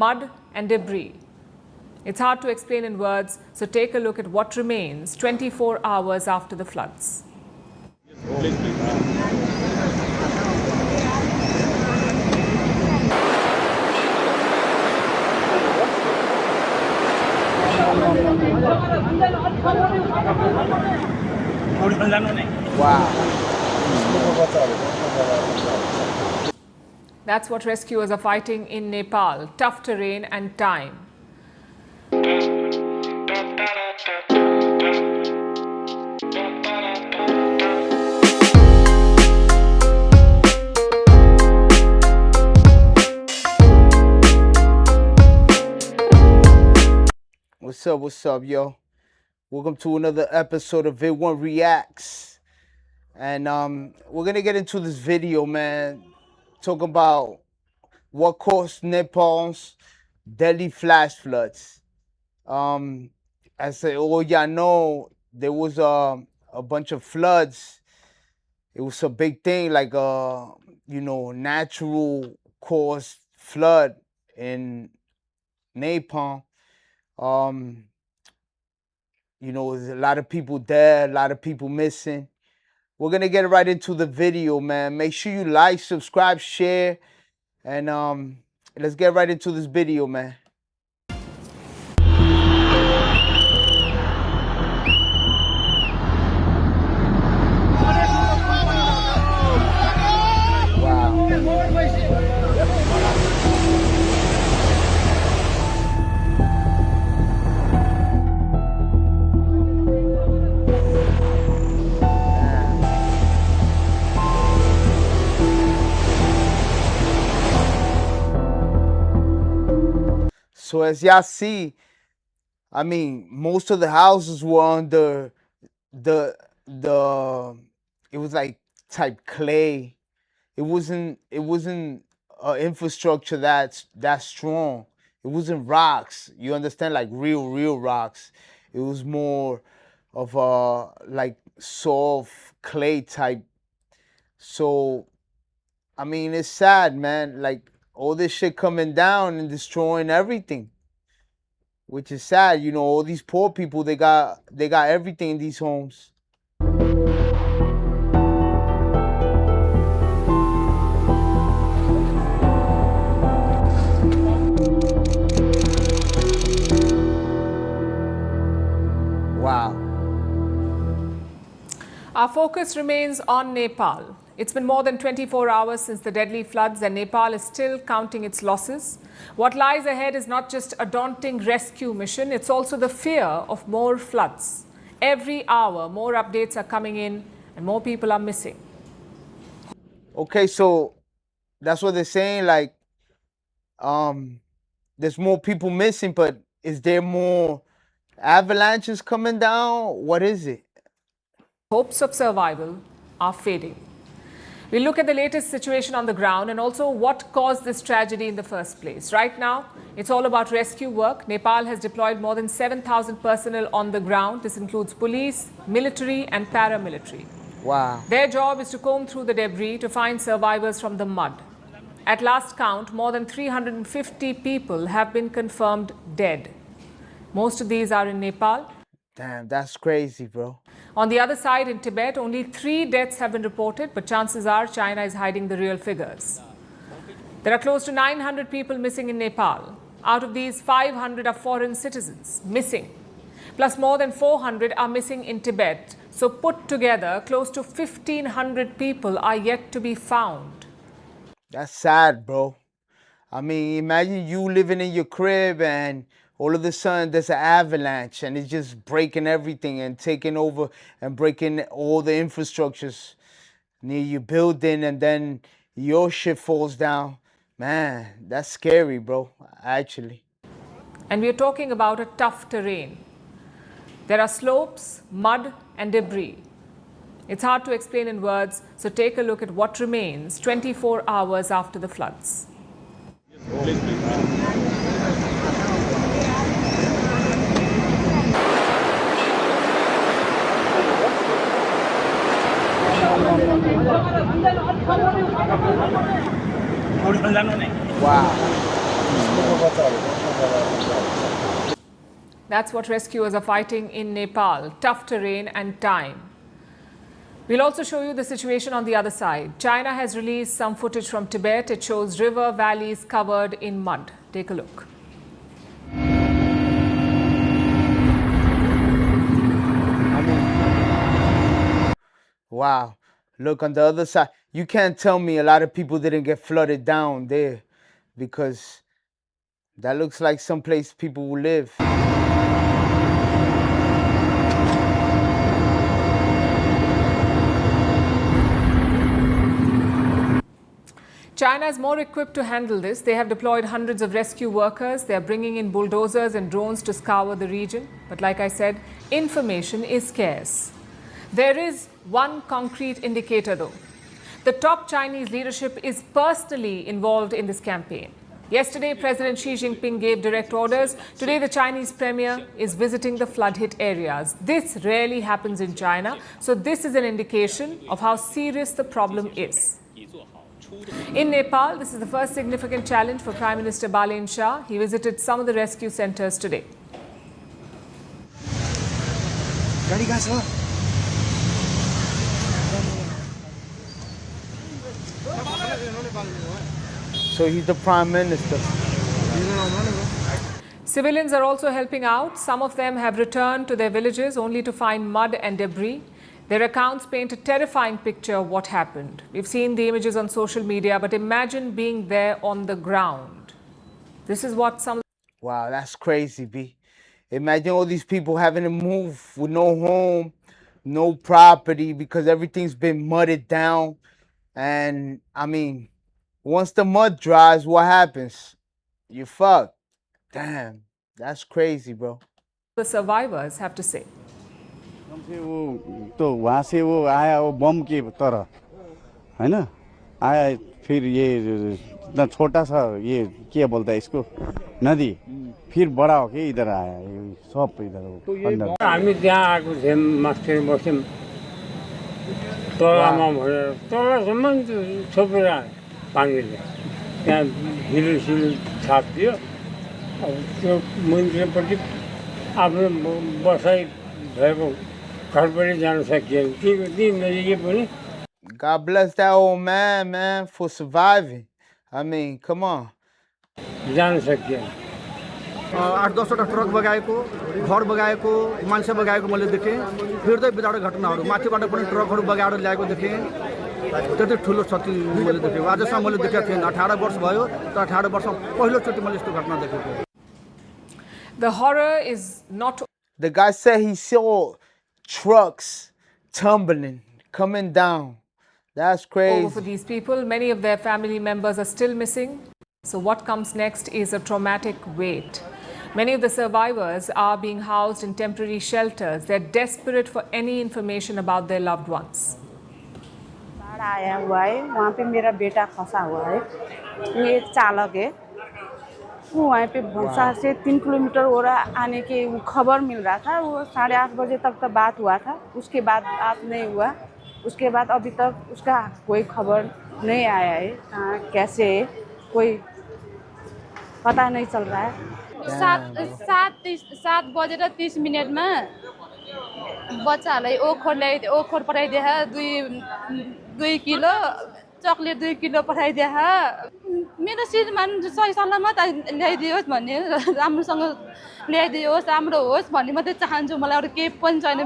mud and debris. It's hard to explain in words, so take a look at what remains 24 hours after the floods. Wow. That's what rescuers are fighting in Nepal. Tough terrain and time. What's up, yo? Welcome to another episode of Vid1 Reacts. And we're gonna get into this video, man. Talk about what caused Nepal's deadly flash floods. As all y'all know, there was a bunch of floods. It was a big thing, like natural caused flood in Nepal. There's a lot of people dead, a lot of people missing. We're gonna get right into the video, man. Make sure you like, subscribe, share, and let's get right into this video, man. So as y'all see, I mean, most of the houses were under the it was like type clay. It wasn't infrastructure that's strong. It wasn't rocks. You understand, like real rocks. It was more of a like soft clay type. So I mean, it's sad, man. Like all this shit coming down and destroying everything, which is sad. All these poor people, they got everything in these homes. Wow. Our focus remains on Nepal. It's been more than 24 hours since the deadly floods, and Nepal is still counting its losses. What lies ahead is not just a daunting rescue mission, it's also the fear of more floods. Every hour, more updates are coming in and more people are missing. Okay, so that's what they're saying, like, there's more people missing, but is there more avalanches coming down? What is it? Hopes of survival are fading. We'll look at the latest situation on the ground and also what caused this tragedy in the first place. Right now, it's all about rescue work. Nepal has deployed more than 7,000 personnel on the ground. This includes police, military and paramilitary. Wow. Their job is to comb through the debris to find survivors from the mud. At last count, more than 350 people have been confirmed dead. Most of these are in Nepal. Damn, that's crazy, bro. On the other side, in Tibet, only 3 deaths have been reported, but chances are China is hiding the real figures. There are close to 900 people missing in Nepal. Out of these, 500 are foreign citizens missing. Plus more than 400 are missing in Tibet. So put together, close to 1,500 people are yet to be found. That's sad, bro. I mean, imagine you living in your crib and all of a sudden there's an avalanche and it's just breaking everything and taking over and breaking all the infrastructures near your building, and then your shit falls down. Man, that's scary, bro, actually. And we're talking about a tough terrain. There are slopes, mud and debris. It's hard to explain in words, so take a look at what remains 24 hours after the floods. Wow. That's what rescuers are fighting in Nepal. Tough terrain and time. We'll also show you the situation on the other side. China has released some footage from Tibet. It shows river valleys covered in mud. Take a look. Wow. Look on the other side. You can't tell me a lot of people didn't get flooded down there, because that looks like some place people will live. China is more equipped to handle this. They have deployed hundreds of rescue workers. They are bringing in bulldozers and drones to scour the region. But like I said, information is scarce. There is one concrete indicator though. The top Chinese leadership is personally involved in this campaign. Yesterday, President Xi Jinping gave direct orders. Today, the Chinese premier is visiting the flood-hit areas. This rarely happens in China, so this is an indication of how serious the problem is. In Nepal, this is the first significant challenge for Prime Minister Balen Shah. He visited some of the rescue centers today. So he's the prime minister. Civilians are also helping out. Some of them have returned to their villages only to find mud and debris. Their accounts paint a terrifying picture of what happened. We've seen the images on social media, but imagine being there on the ground. This is what some... Wow, that's crazy, B. Imagine all these people having to move with no home, no property, because everything's been mudded down. And I mean, once the mud dries, what happens? You're fucked. Damn, that's crazy, bro. The survivors have to say. तो वहाँ से वो आया वो बम के तरह है ना आया फिर ये इतना छोटा सा ये क्या बोलता है इसको नदी फिर बड़ा होके इधर आया ये सब इधर अंदर हामी त्यहाँ आएको थियौँ मास्टर बस्यौँ तलामा भएर तलसम्म छोपेर आयो पानीले त्यहाँ हिलो छापिदियो अब त्यो मन्दिरपट्टि आफ्नो बसाइ भएको घरपट्टि जान सकिएन ती नजिकै पनि God bless that old man, for surviving. I mean, come on. जान सकिएन 8-10वटा ट्रक बगाएको घर बगाएको मान्छे बगाएको मैले देखेँ हृदय विदारक घटनाहरू माथिबाट पनि ट्रकहरू बगाएर ल्याएको देखेँ त्यति ठुलो क्षति मैले देखेँ आजसम्म मैले देखेको थिएन 18 वर्ष भयो तर 18 वर्ष पहिलोचोटि मैले यस्तो घटना देखेको The horror is not... The guy said he saw trucks tumbling, coming down. That's crazy. over for these people. Many of their family members are still missing. So what comes next is a traumatic wait. Many of the survivors are being housed in temporary shelters. They're desperate for any information about their loved ones. बाढ़ आया हुआ है वहाँ पे मेरा बेटा फंसा हुआ है वो एक चालक है वो वहाँ पे भूसा से 3 किलोमीटर और आने के वो खबर मिल रहा था वो 8:30 बजे तक तो बात हुआ था उसके बाद बात नहीं हुआ उसके बाद अभी तक उसका कोई खबर नहीं आया है कहाँ कैसे है कोई पता नहीं चल रहा है 7 बजेर 30 मिनटमा बच्चाहरूलाई ओखर पठाइदिए 2 किलो चकलेट 2 किलो पठाइदिए मेरो श्रीमान सही सलामत ल्याइदियोस् भन्ने राम्रोसँग ल्याइदियोस् राम्रो होस् भन्ने मात्रै चाहन्छु मलाई अरु केही पनि छैन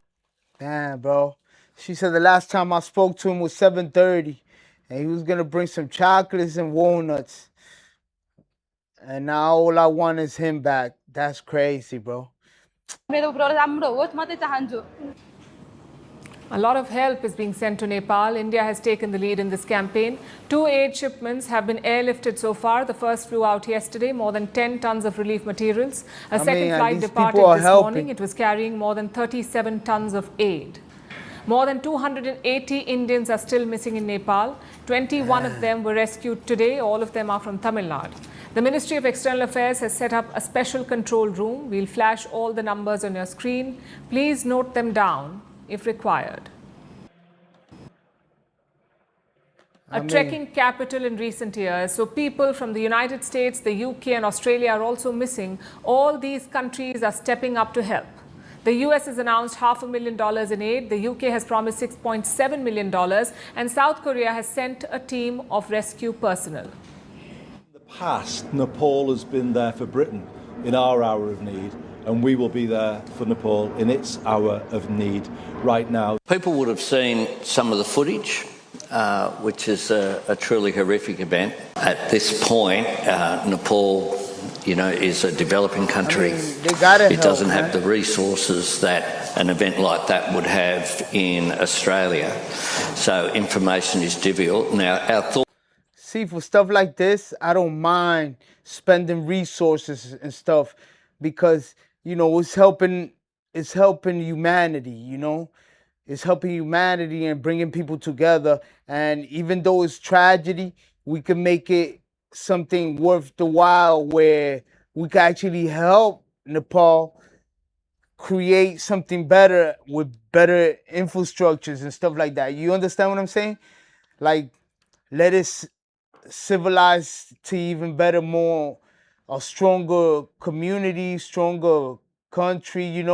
Damn, bro. She said the last time I spoke to him was 7:30 and he was going to bring some chocolates and walnuts. And now all I want is him back. That's crazy, bro. मेरो brother राम्रो होस् मात्रै चाहन्छु A lot of help is being sent to Nepal. India has taken the lead in this campaign. 2 aid shipments have been airlifted so far. The first flew out yesterday, more than 10 tons of relief materials. A second flight departed this morning. It was carrying more than 37 tons of aid. More than 280 Indians are still missing in Nepal. 21 of them were rescued today. All of them are from Tamil Nadu. The Ministry of External Affairs has set up a special control room. We'll flash all the numbers on your screen. Please note them down if required. a trekking capital in recent years. So people from the United States, the UK and Australia are also missing. All these countries are stepping up to help. The US has announced $500,000 in aid. The UK has promised $6.7 million. And South Korea has sent a team of rescue personnel. In the past, Nepal has been there for Britain in our hour of need, and we will be there for Nepal in its hour of need right now. People would have seen some of the footage, which is a truly horrific event. At this point, Nepal, is a developing country. It doesn't have the resources that an event like that would have in Australia. So information is difficult. Now, our thought. See, for stuff like this, I don't mind spending resources and stuff because, it's helping humanity, It's helping humanity and bringing people together. And even though it's tragedy, we can make it something worth the while where we can actually help Nepal create something better with better infrastructures and stuff like that. You understand what I'm saying? Like, let us civilize to even better, more, a stronger community, stronger country,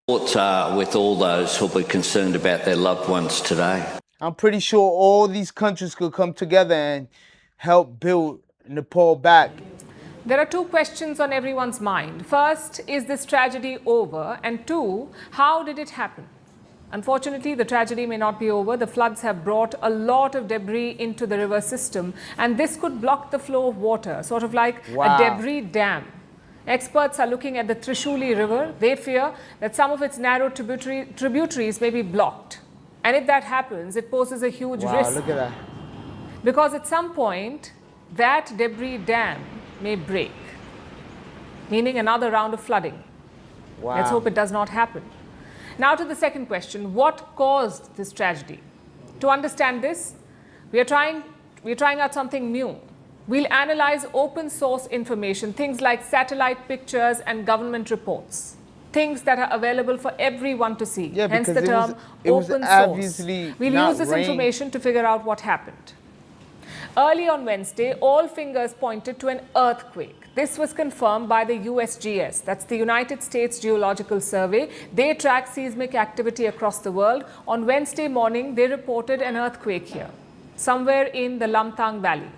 Thoughts are with all those who'll be concerned about their loved ones today. I'm pretty sure all these countries could come together and help build Nepal back. There are two questions on everyone's mind. First, is this tragedy over? And two, how did it happen? Unfortunately, the tragedy may not be over. The floods have brought a lot of debris into the river system, and this could block the flow of water, sort of like a debris dam. Experts are looking at the Trishuli River. They fear that some of its narrow tributaries may be blocked. And if that happens, it poses a huge risk. Look at that. Because at some point, that debris dam may break, meaning another round of flooding. Wow. Let's hope it does not happen. Now to the second question, what caused this tragedy? To understand this, we are trying out something new. We'll analyze open source information, things like satellite pictures and government reports, things that are available for everyone to see. Yeah, hence the term open source. We'll use this information to figure out what happened. Early on Wednesday, all fingers pointed to an earthquake. This was confirmed by the USGS, that's the United States Geological Survey. They track seismic activity across the world. On Wednesday morning, they reported an earthquake here, somewhere in the Lamtang Valley.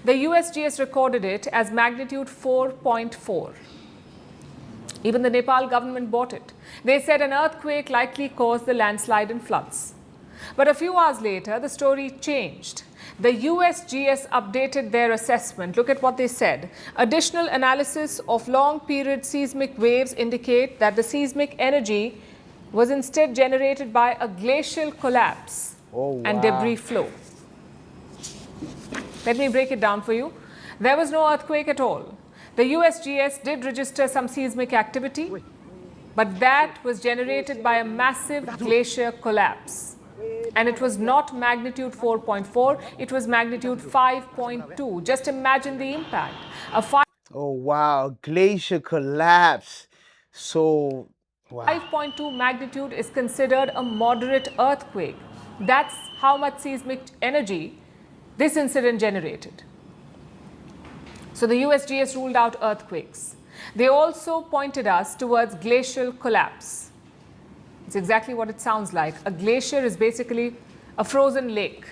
The USGS recorded it as magnitude 4.4. Even the Nepal government bought it. They said an earthquake likely caused the landslide and floods. But a few hours later, the story changed. The USGS updated their assessment. Look at what they said. Additional analysis of long-period seismic waves indicate that the seismic energy was instead generated by a glacial collapse and debris flow. Let me break it down for you. There was no earthquake at all. The USGS did register some seismic activity, but that was generated by a massive glacier collapse. And it was not magnitude 4.4, it was magnitude 5.2. Just imagine the impact. Oh, wow, glacier collapse. So, wow. 5.2 magnitude is considered a moderate earthquake. That's how much seismic energy this incident generated. So the USGS ruled out earthquakes. They also pointed us towards glacial collapse. It's exactly what it sounds like. A glacier is basically a frozen lake.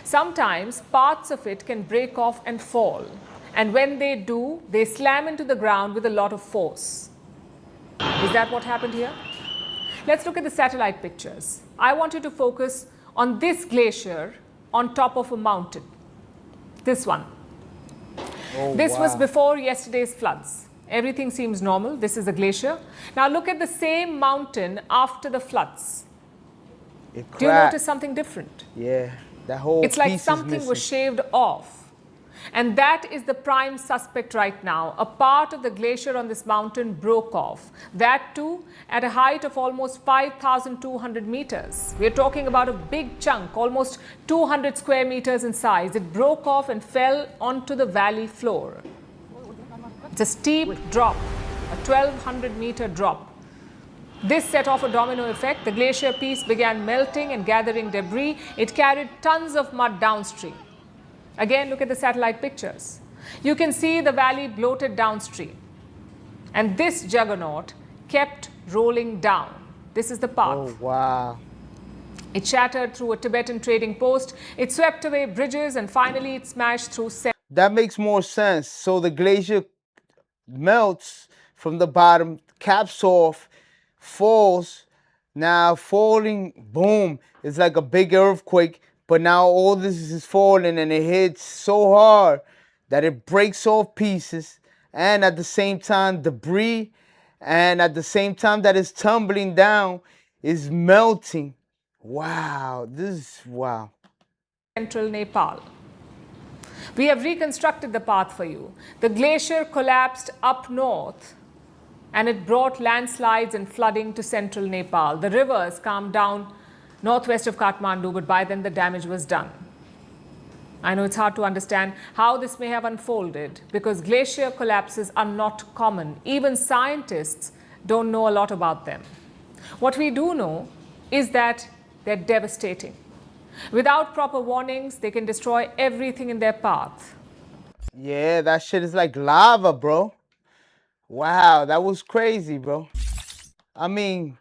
Sometimes parts of it can break off and fall. And when they do, they slam into the ground with a lot of force. Is that what happened here? Let's look at the satellite pictures. I want you to focus on this glacier on top of a mountain. This one. This was before yesterday's floods. Everything seems normal. This is a glacier. Now look at the same mountain after the floods. Do you notice something different? Yeah, that whole It's like something was shaved off. And that is the prime suspect right now. A part of the glacier on this mountain broke off. That too at a height of almost 5,200 meters. We're talking about a big chunk, almost 200 square meters in size. It broke off and fell onto the valley floor. It's a steep drop, a 1,200 meter drop. This set off a domino effect. The glacier piece began melting and gathering debris. It carried tons of mud downstream. Again, look at the satellite pictures. You can see the valley bloated downstream. And this juggernaut kept rolling down. This is the path. Oh, wow. It shattered through a Tibetan trading post. It swept away bridges and finally it smashed through. That makes more sense. So the glacier melts from the bottom, caps off, falls. Now falling, boom, it's like a big earthquake. But now all this is falling and it hits so hard that it breaks off pieces. And at the same time, debris. And at the same time that it's tumbling down, is melting. Wow, this is wow. Central Nepal. We have reconstructed the path for you. The glacier collapsed up north and it brought landslides and flooding to central Nepal. The rivers calmed down northwest of Kathmandu, but by then the damage was done. I know it's hard to understand how this may have unfolded because glacier collapses are not common. Even scientists don't know a lot about them. What we do know is that they're devastating. Without proper warnings, they can destroy everything in their path. Yeah, that shit is like lava, bro. Wow, that was crazy, bro. I mean,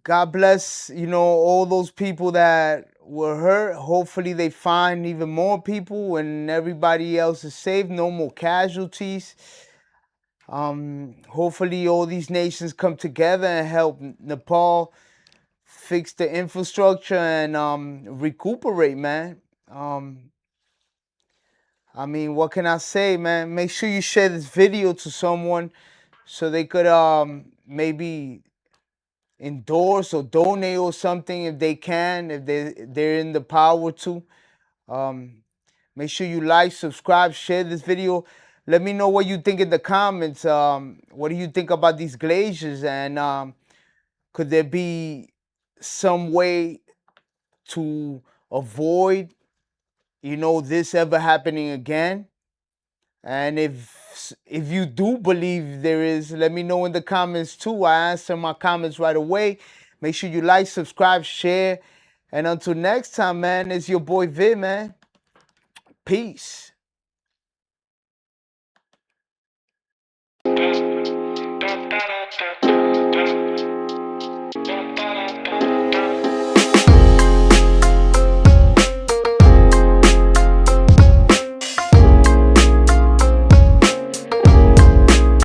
God bless, all those people that were hurt. Hopefully they find even more people and everybody else is safe. No more casualties. Hopefully all these nations come together and help Nepal fix the infrastructure and recuperate, man. I mean, what can I say, man? Make sure you share this video to someone so they could maybe endorse or donate or something if they can, if they're in the power to. Make sure you like, subscribe, share this video. Let me know what you think in the comments. What do you think about these glaciers? And could there be some way to avoid, this ever happening again? And if you do believe there is, let me know in the comments too. I answer my comments right away. Make sure you like, subscribe, share. And until next time, man, it's your boy Vid, man. Peace.